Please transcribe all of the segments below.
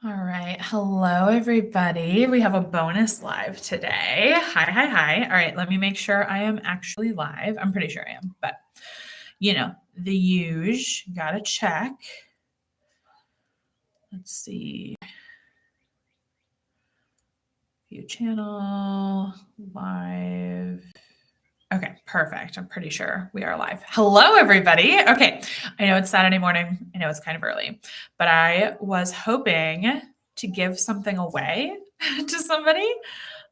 All right. Hello, everybody. We have a bonus live today. Hi. All right. Let me make sure I am actually live. I'm pretty sure I am, but the huge, gotta check. Let's see. View channel, live. Okay, perfect. I'm pretty sure we are live. Hello, everybody. Okay, I know it's Saturday morning. I know it's kind of early, but I was hoping to give something away to somebody.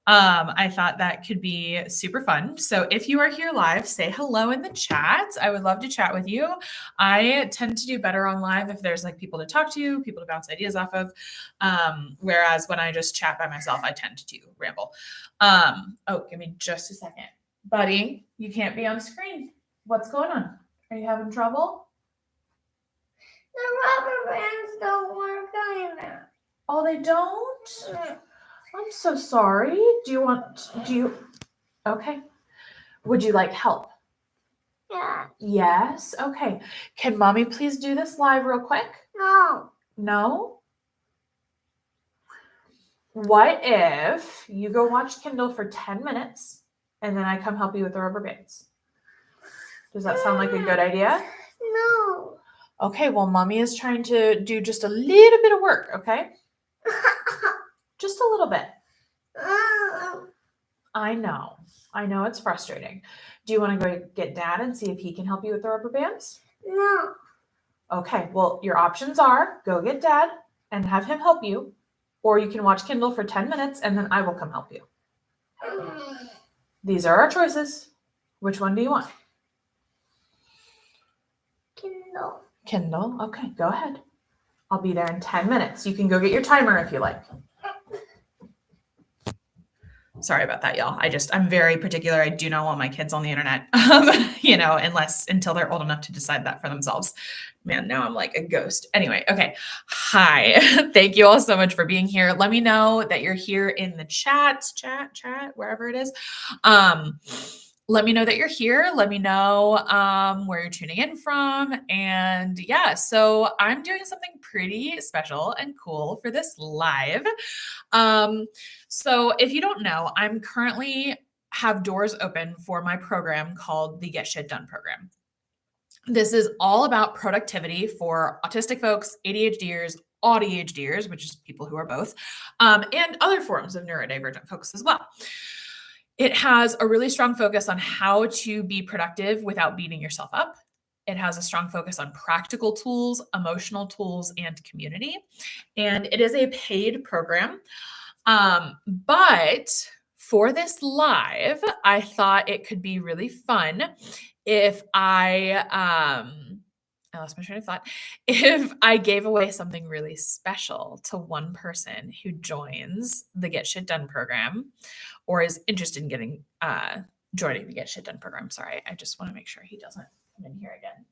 I thought that could be super fun. So if you are here live, say hello in the chat. I would love to chat with you. I tend to do better on live if there's like people to talk to, people to bounce ideas off of. Whereas when I just chat by myself, I tend to ramble. Give me just a second. Buddy, you can't be on screen. What's going on? Are you having trouble? The rubber bands don't work either. Oh, they don't? I'm so sorry. Okay. Would you like help? Yeah. Yes. Okay. Can mommy please do this live real quick? No. No? What if you go watch Kindle for 10 minutes and then I come help you with the rubber bands? Does that sound like a good idea? No. Okay, well, mommy is trying to do just a little bit of work, okay? Just a little bit. I know it's frustrating. Do you want to go get dad and see if he can help you with the rubber bands? No. Okay, well, your options are go get dad and have him help you, or you can watch Kindle for 10 minutes and then I will come help you. These are our choices. Which one do you want? Kindle. Kindle. Okay, go ahead. I'll be there in 10 minutes. You can go get your timer if you like. Sorry about that, y'all. I'm very particular. I do not want my kids on the internet, until they're old enough to decide that for themselves. Man, now I'm like a ghost. Anyway, okay. Hi. Thank you all so much for being here. Let me know that you're here in the chat, wherever it is. Let me know that you're here. Let me know where you're tuning in from. And yeah, so I'm doing something pretty special and cool for this live. So if you don't know, I'm currently have doors open for my program called the Get Shit Done program. This is all about productivity for autistic folks, ADHDers, auDHDers, which is people who are both, and other forms of neurodivergent folks as well. It has a really strong focus on how to be productive without beating yourself up. It has a strong focus on practical tools, emotional tools, and community. And it is a paid program. But for this live, I thought it could be really fun if I lost my train of thought. If I gave away something really special to one person who joins the Get Shit Done program or is interested in joining the Get Shit Done program. Sorry, I just want to make sure he doesn't come in here again.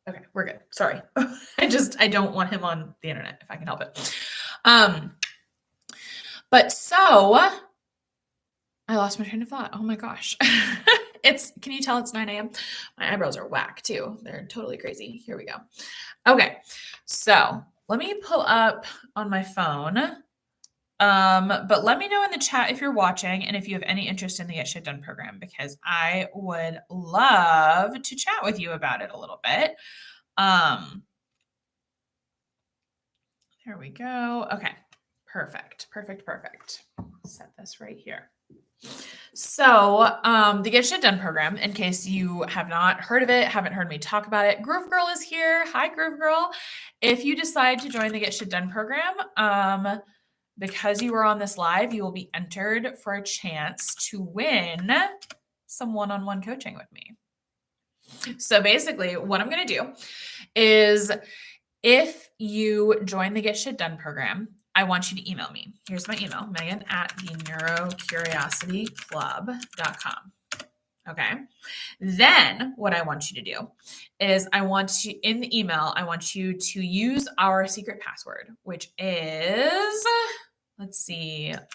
Okay, we're good. Sorry. I don't want him on the internet if I can help it. But so I lost my train of thought. Oh my gosh. Can you tell it's 9 a.m.? My eyebrows are whack too. They're totally crazy. Here we go. Okay. So let me pull up on my phone. But let me know in the chat if you're watching and if you have any interest in the Get Shit Done program, because I would love to chat with you about it a little bit. There we go. Okay. Perfect. Set this right here. So the Get Shit Done program, in case you have not heard of it, haven't heard me talk about it, Groove Girl is here. Hi, Groove Girl. If you decide to join the Get Shit Done program, because you were on this live, you will be entered for a chance to win some one-on-one coaching with me. So basically, what I'm going to do is if you join the Get Shit Done program, I want you to email me. Here's my email, Megan@Neurocuriosityclub.com. Okay. Then what I want you to do is in the email, I want you to use our secret password, which is,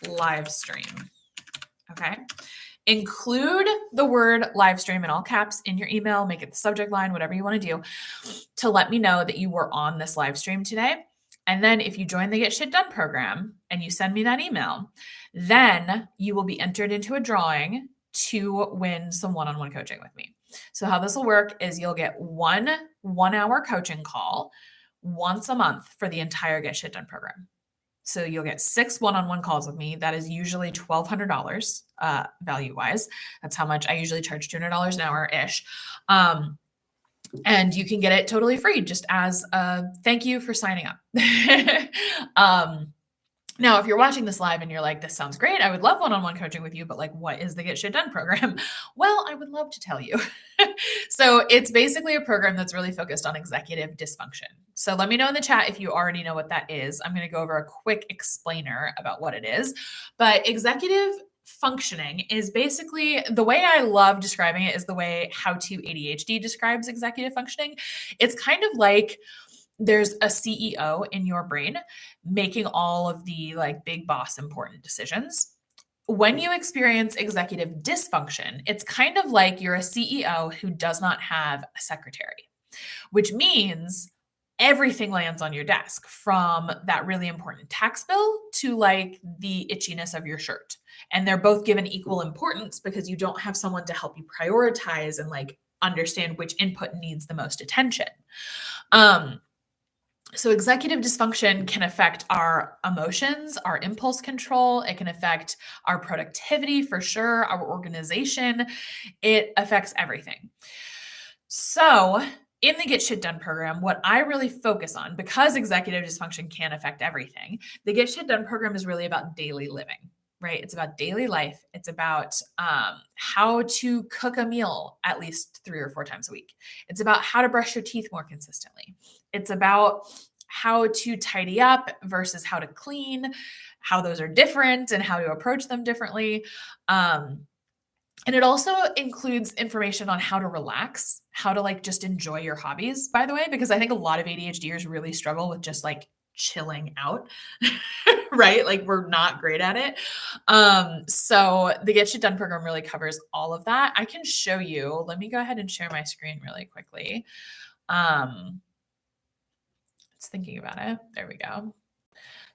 live stream. Okay. Include the word live stream in all caps in your email, make it the subject line, whatever you want to do to let me know that you were on this live stream today. And then if you join the Get Shit Done program and you send me that email, then you will be entered into a drawing to win some one-on-one coaching with me. So how this will work is you'll get one 1-hour coaching call once a month for the entire Get Shit Done program. So you'll get 6 one-on-one calls with me. That is usually $1,200 value-wise. That's how much I usually charge, $200 an hour-ish. And you can get it totally free just as a thank you for signing up. Now, if you're watching this live and you're like, this sounds great, I would love one-on-one coaching with you, but like, what is the Get Shit Done program? Well, I would love to tell you. So it's basically a program that's really focused on executive dysfunction. So let me know in the chat if you already know what that is. I'm going to go over a quick explainer about what it is. But executive functioning is basically, the way I love describing it is the way How to ADHD describes executive functioning. It's kind of like there's a CEO in your brain making all of the like big boss important decisions. When you experience executive dysfunction, it's kind of like you're a CEO who does not have a secretary, which means everything lands on your desk, from that really important tax bill to like the itchiness of your shirt. And they're both given equal importance because you don't have someone to help you prioritize and like understand which input needs the most attention. So executive dysfunction can affect our emotions, our impulse control. It can affect our productivity for sure, our organization. It affects everything. So in the Get Shit Done program, what I really focus on, because executive dysfunction can affect everything, the Get Shit Done program is really about daily living, right? It's about daily life. It's about how to cook a meal at least 3 or 4 times a week. It's about how to brush your teeth more consistently. It's about how to tidy up versus how to clean, how those are different and how to approach them differently. And it also includes information on how to relax, how to like just enjoy your hobbies, by the way, because I think a lot of ADHDers really struggle with just like chilling out, right? Like we're not great at it. So the Get Shit Done program really covers all of that. I can show you. Let me go ahead and share my screen really quickly. It's thinking about it. There we go.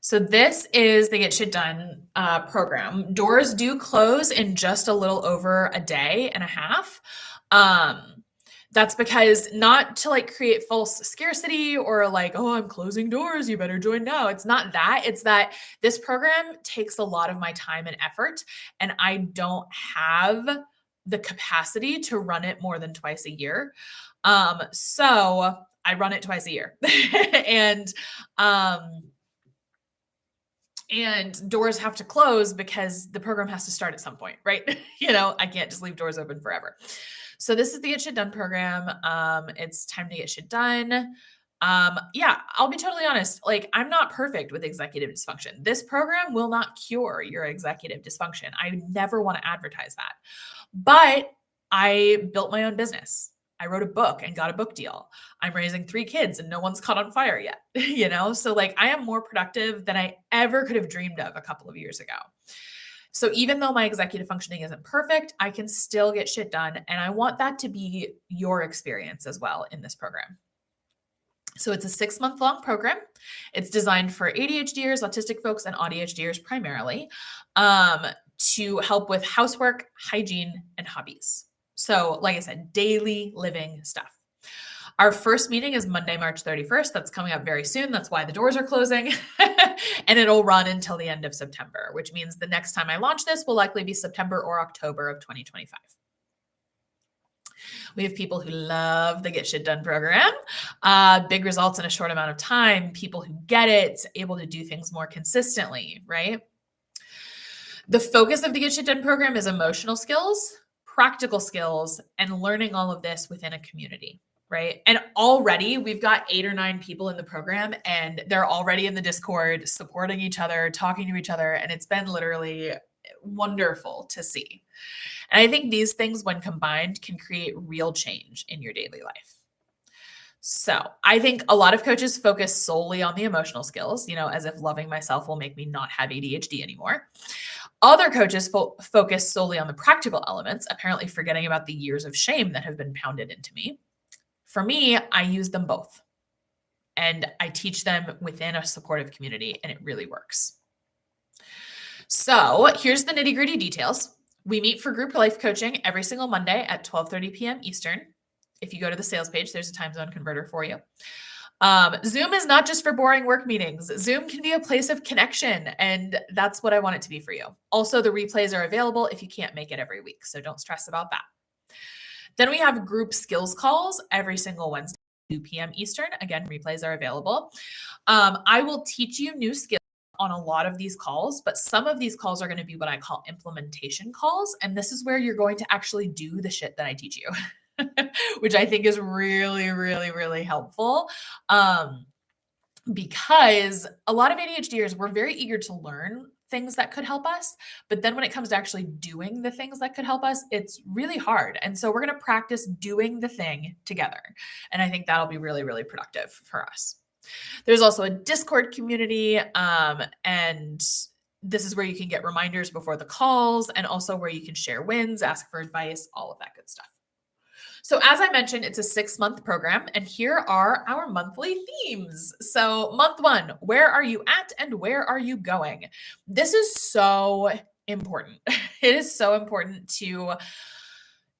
So this is the Get Shit Done program. Doors do close in just a little over a day and a half. That's because, not to like create false scarcity or like, oh, I'm closing doors, you better join now. It's not that. It's that this program takes a lot of my time and effort, and I don't have the capacity to run it more than twice a year. So I run it twice a year. And doors have to close because the program has to start at some point, right? I can't just leave doors open forever. So this is the Get Shit Done program. It's time to get shit done. Yeah, I'll be totally honest. Like, I'm not perfect with executive dysfunction. This program will not cure your executive dysfunction. I never want to advertise that. But I built my own business. I wrote a book and got a book deal. I'm raising 3 kids and no one's caught on fire yet, So like, I am more productive than I ever could have dreamed of a couple of years ago. So even though my executive functioning isn't perfect, I can still get shit done. And I want that to be your experience as well in this program. So it's a 6-month-long program. It's designed for ADHDers, autistic folks, and auDHDers primarily, to help with housework, hygiene, and hobbies. So like I said, daily living stuff. Our first meeting is Monday, March 31st. That's coming up very soon. That's why the doors are closing. And it'll run until the end of September, which means the next time I launch this will likely be September or October of 2025. We have people who love the Get Shit Done program. Big results in a short amount of time. People who get it, able to do things more consistently, right? The focus of the Get Shit Done program is emotional skills, practical skills, and learning all of this within a community, right? And already we've got 8 or 9 people in the program, and they're already in the Discord supporting each other, talking to each other. And it's been literally wonderful to see. And I think these things, when combined, can create real change in your daily life. So I think a lot of coaches focus solely on the emotional skills, as if loving myself will make me not have ADHD anymore. Other coaches focus solely on the practical elements, apparently forgetting about the years of shame that have been pounded into me. For me, I use them both. And I teach them within a supportive community, and it really works. So here's the nitty-gritty details. We meet for group life coaching every single Monday at 12:30 p.m. Eastern. If you go to the sales page, there's a time zone converter for you. Zoom is not just for boring work meetings. Zoom can be a place of connection, and that's what I want it to be for you. Also, the replays are available if you can't make it every week, so don't stress about that. Then we have group skills calls every single Wednesday, 2 p.m. Eastern. Again, replays are available. I will teach you new skills on a lot of these calls, but some of these calls are going to be what I call implementation calls, and this is where you're going to actually do the shit that I teach you. Which I think is really, really, really helpful. Because a lot of ADHDers, we're very eager to learn things that could help us. But then when it comes to actually doing the things that could help us, it's really hard. And so we're going to practice doing the thing together. And I think that'll be really, really productive for us. There's also a Discord community. And this is where you can get reminders before the calls, and also where you can share wins, ask for advice, all of that good stuff. So as I mentioned, it's a 6-month program, and here are our monthly themes. So month 1, where are you at and where are you going? This is so important. It is so important to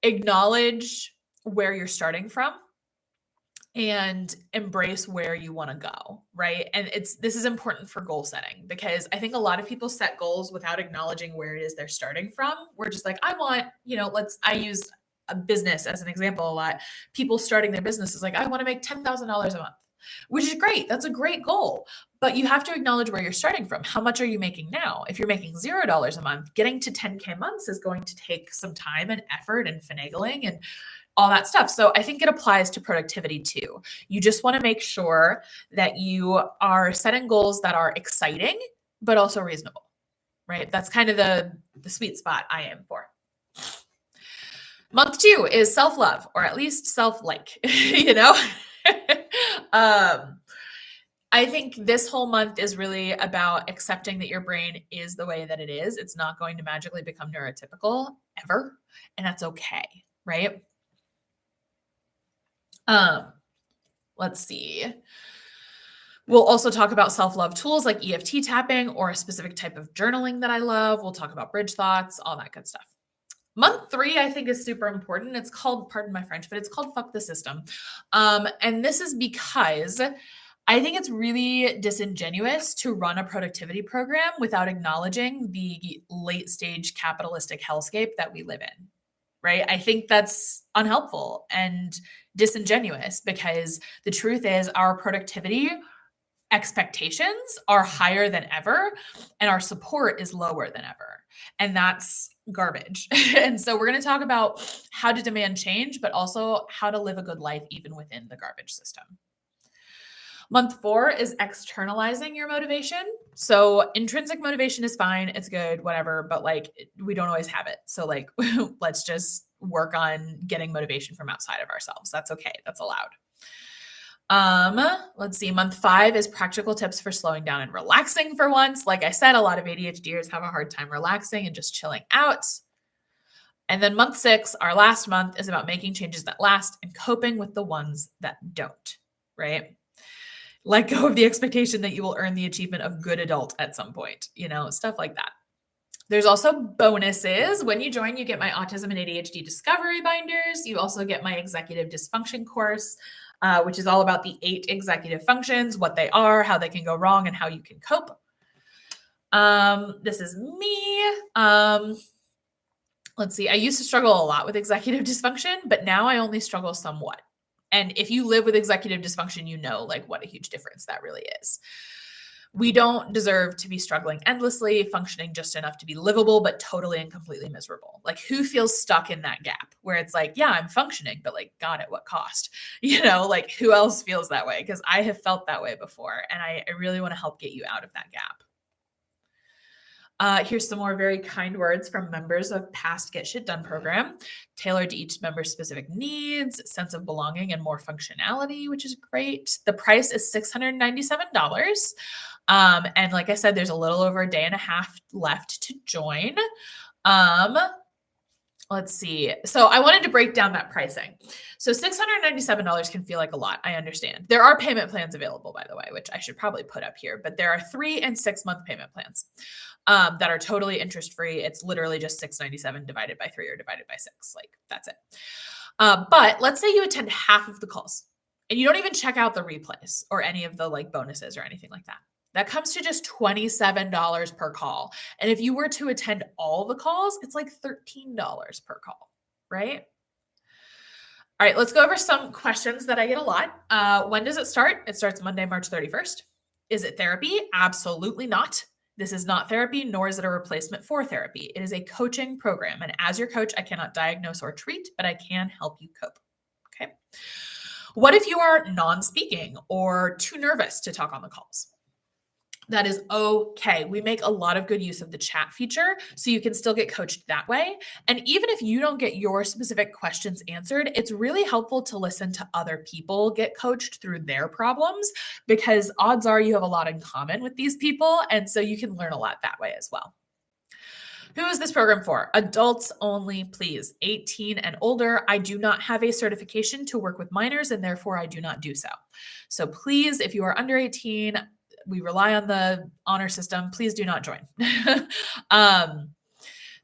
acknowledge where you're starting from and embrace where you want to go, right? And this is important for goal setting, because I think a lot of people set goals without acknowledging where it is they're starting from. We're just like, I want, I use a business as an example a lot. People starting their business is like, I want to make $10,000 a month, which is great. That's a great goal. But you have to acknowledge where you're starting from. How much are you making now? If you're making $0 a month, getting to 10K months is going to take some time and effort and finagling and all that stuff. So I think it applies to productivity too. You just want to make sure that you are setting goals that are exciting, but also reasonable, right? That's kind of the sweet spot I am for. Month 2 is self-love, or at least self-like, I think this whole month is really about accepting that your brain is the way that it is. It's not going to magically become neurotypical ever, and that's okay, right? Let's see. We'll also talk about self-love tools like EFT tapping or a specific type of journaling that I love. We'll talk about bridge thoughts, all that good stuff. Month 3, I think, is super important. It's called, pardon my French, but it's called Fuck the System. And this is because I think it's really disingenuous to run a productivity program without acknowledging the late stage capitalistic hellscape that we live in, right? I think that's unhelpful and disingenuous, because the truth is our productivity expectations are higher than ever and our support is lower than ever. And that's garbage. And so we're going to talk about how to demand change, but also how to live a good life even within the garbage system. Month 4 is externalizing your motivation. So intrinsic motivation is fine. It's good, whatever, but we don't always have it. So let's just work on getting motivation from outside of ourselves. That's okay. That's allowed. Let's see. Month 5 is practical tips for slowing down and relaxing for once. Like I said, a lot of ADHDers have a hard time relaxing and just chilling out. And then month 6, our last month, is about making changes that last and coping with the ones that don't, right? Let go of the expectation that you will earn the achievement of good adult at some point, stuff like that. There's also bonuses. When you join, you get my autism and ADHD discovery binders. You also get my executive dysfunction course, which is all about the 8 executive functions, what they are, how they can go wrong, and how you can cope. This is me. Let's see. I used to struggle a lot with executive dysfunction, but now I only struggle somewhat. And if you live with executive dysfunction, you know what a huge difference that really is. We don't deserve to be struggling endlessly, functioning just enough to be livable, but totally and completely miserable. Who feels stuck in that gap where it's yeah, I'm functioning, but God, at what cost? Who else feels that way? Because I have felt that way before, and I really want to help get you out of that gap. Here's some more very kind words from members of past Get Shit Done program, tailored to each member's specific needs, sense of belonging, and more functionality, which is great. The price is $697. And like I said, there's a little over a day and a half left to join. Let's see. So I wanted to break down that pricing. So $697 can feel like a lot. I understand. There are payment plans available, by the way, which I should probably put up here, but there are 3 and 6 month payment plans that are totally interest free. It's literally just $697 divided by 3 or divided by 6. Like that's it. But let's say you attend half of the calls and you don't even check out the replays or any of the like bonuses or anything like that. That comes to just $27 per call. And if you were to attend all the calls, it's like $13 per call, right? All right, let's go over some questions that I get a lot. When does it start? It starts Monday, March 31st. Is it therapy? Absolutely not. This is not therapy, nor is it a replacement for therapy. It is a coaching program. And as your coach, I cannot diagnose or treat, but I can help you cope. Okay. What if you are non-speaking or too nervous to talk on the calls? That is okay. We make a lot of good use of the chat feature, so you can still get coached that way. And even if you don't get your specific questions answered, it's really helpful to listen to other people get coached through their problems, because odds are you have a lot in common with these people. And so you can learn a lot that way as well. Who is this program for? Adults only, please. 18 and older. I do not have a certification to work with minors, and therefore I do not do so. So please, if you are under 18, we rely on the honor system. Please do not join.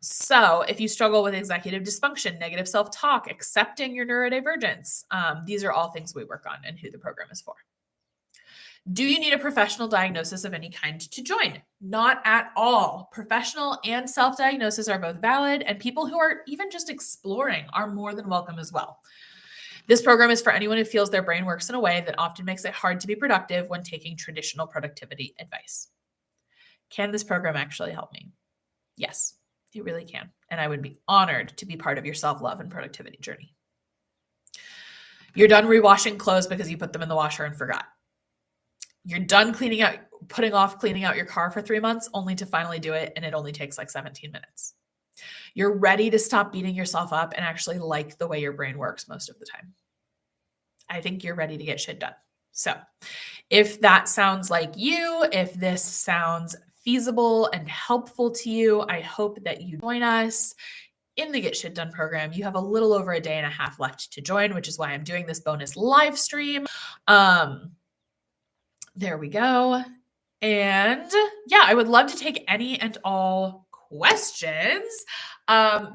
So if you struggle with executive dysfunction, negative self-talk, accepting your neurodivergence, these are all things we work on and who the program is for. Do you need a professional diagnosis of any kind to join? Not at all. Professional and self-diagnosis are both valid, and people who are even just exploring are more than welcome as well. This program is for anyone who feels their brain works in a way that often makes it hard to be productive when taking traditional productivity advice. Can this program actually help me? Yes, it really can. And I would be honored to be part of your self-love and productivity journey. You're done rewashing clothes because you put them in the washer and forgot. You're done putting off cleaning out your car for 3 months only to finally do it, and it only takes like 17 minutes. You're ready to stop beating yourself up and actually like the way your brain works most of the time. I think you're ready to get shit done. So if that sounds like you, if this sounds feasible and helpful to you, I hope that you join us in the Get Shit Done program. You have a little over a day and a half left to join, which is why I'm doing this bonus live stream. There we go. And yeah, I would love to take any and all questions,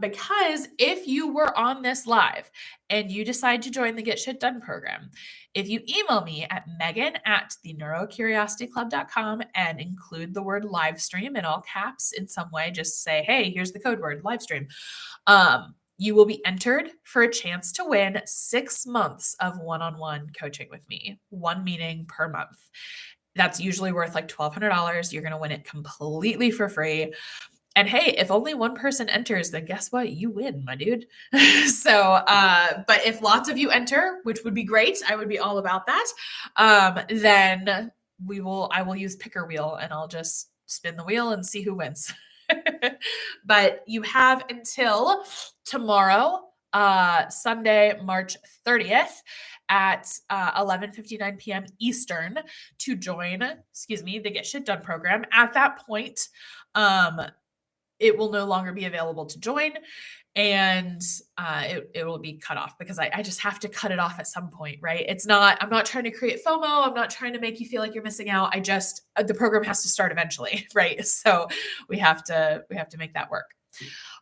because if you were on this live and you decide to join the Get Shit Done program, if you email me at megan@theneurocuriosityclub.com and include the word live stream in all caps in some way, just say, hey, here's the code word live stream. You will be entered for a chance to win 6 months of one-on-one coaching with me, 1 meeting per month. That's usually worth like $1,200. You're going to win it completely for free. And hey, if only one person enters, then guess what? You win, my dude. So, but if lots of you enter, which would be great, I would be all about that. Then I will use picker wheel and I'll just spin the wheel and see who wins. But you have until tomorrow, Sunday, March 30th at 11:59 p.m. Eastern to join, the Get Shit Done program. At that point, it will no longer be available to join, and it will be cut off because I just have to cut it off at some point, right? I'm not trying to create FOMO. I'm not trying to make you feel like you're missing out. The program has to start eventually, right? So we have to make that work.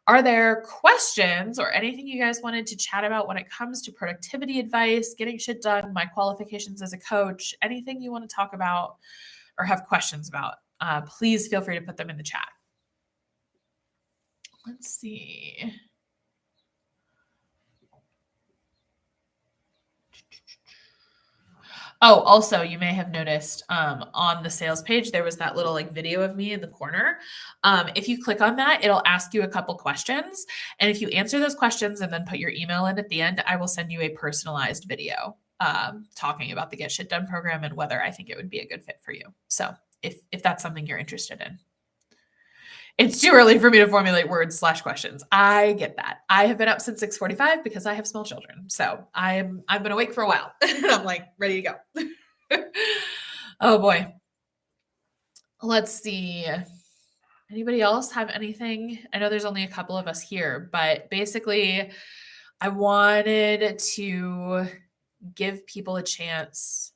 Are there questions or anything you guys wanted to chat about when it comes to productivity advice, getting shit done, my qualifications as a coach, anything you want to talk about or have questions about? Please feel free to put them in the chat. Let's see. Oh, also, you may have noticed on the sales page, there was that little video of me in the corner. If you click on that, it'll ask you a couple questions. And if you answer those questions and then put your email in at the end, I will send you a personalized video talking about the Get Shit Done program and whether I think it would be a good fit for you. So if that's something you're interested in. It's too early for me to formulate words/questions. I get that. I have been up since 6:45 because I have small children. So I've been awake for a while and I'm like ready to go. Oh boy. Let's see. Anybody else have anything? I know there's only a couple of us here, but basically I wanted to give people a chance.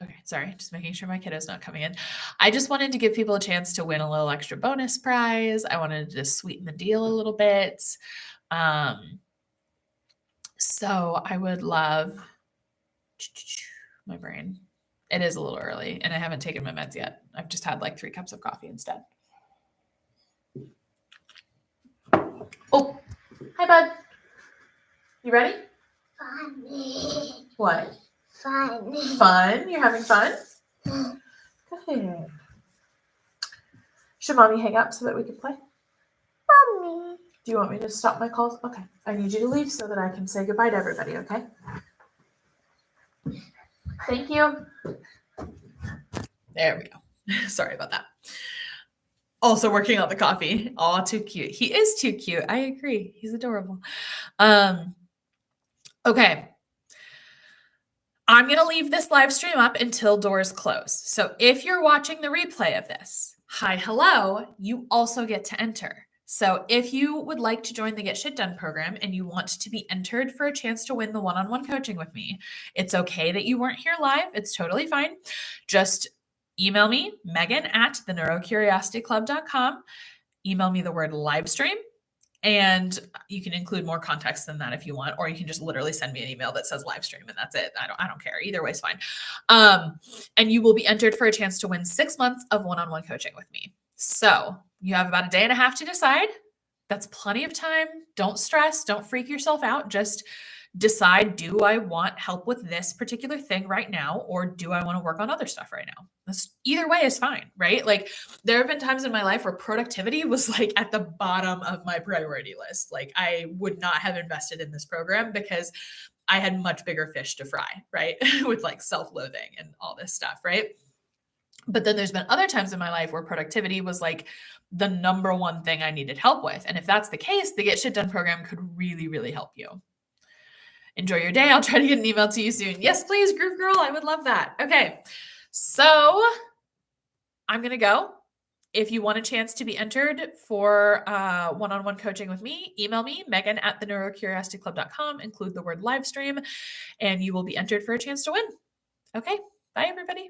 Okay, sorry, just making sure my kiddo's not coming in. I just wanted to give people a chance to win a little extra bonus prize. I wanted to just sweeten the deal a little bit. So I would love my brain. It is a little early and I haven't taken my meds yet. I've just had like 3 cups of coffee instead. Oh, hi, bud. You ready? Funny. What? Funny. Fun? You're having fun? Good. Should mommy hang up so that we can play? Mommy. Do you want me to stop my calls? Okay. I need you to leave so that I can say goodbye to everybody, okay? Thank you. There we go. Sorry about that. Also working on the coffee. Oh, too cute. He is too cute. I agree. He's adorable. Okay. I'm going to leave this live stream up until doors close. So if you're watching the replay of this, hi, hello, you also get to enter. So if you would like to join the Get Shit Done program and you want to be entered for a chance to win the one-on-one coaching with me, it's okay that you weren't here live. It's totally fine. Just email me, Megan at theneurocuriosityclub.com. Email me the word live stream. And you can include more context than that if you want, or you can just literally send me an email that says live stream and that's it. I don't care. Either way is fine. And you will be entered for a chance to win 6 months of one-on-one coaching with me. So you have about a day and a half to decide. That's plenty of time. Don't stress. Don't freak yourself out. Just decide, do I want help with this particular thing right now, or do I want to work on other stuff right now? Either way is fine, right? Like there have been times in my life where productivity was like at the bottom of my priority list. Like I would not have invested in this program because I had much bigger fish to fry, right? With like self-loathing and all this stuff, right? But then there's been other times in my life where productivity was like the number one thing I needed help with. And if that's the case, the Get Shit Done program could really, really help you. Enjoy your day. I'll try to get an email to you soon. Yes, please, Groove Girl. I would love that. Okay. So I'm going to go. If you want a chance to be entered for one-on-one coaching with me, email me, Megan at theneurocuriosityclub.com, include the word live stream, and you will be entered for a chance to win. Okay. Bye, everybody.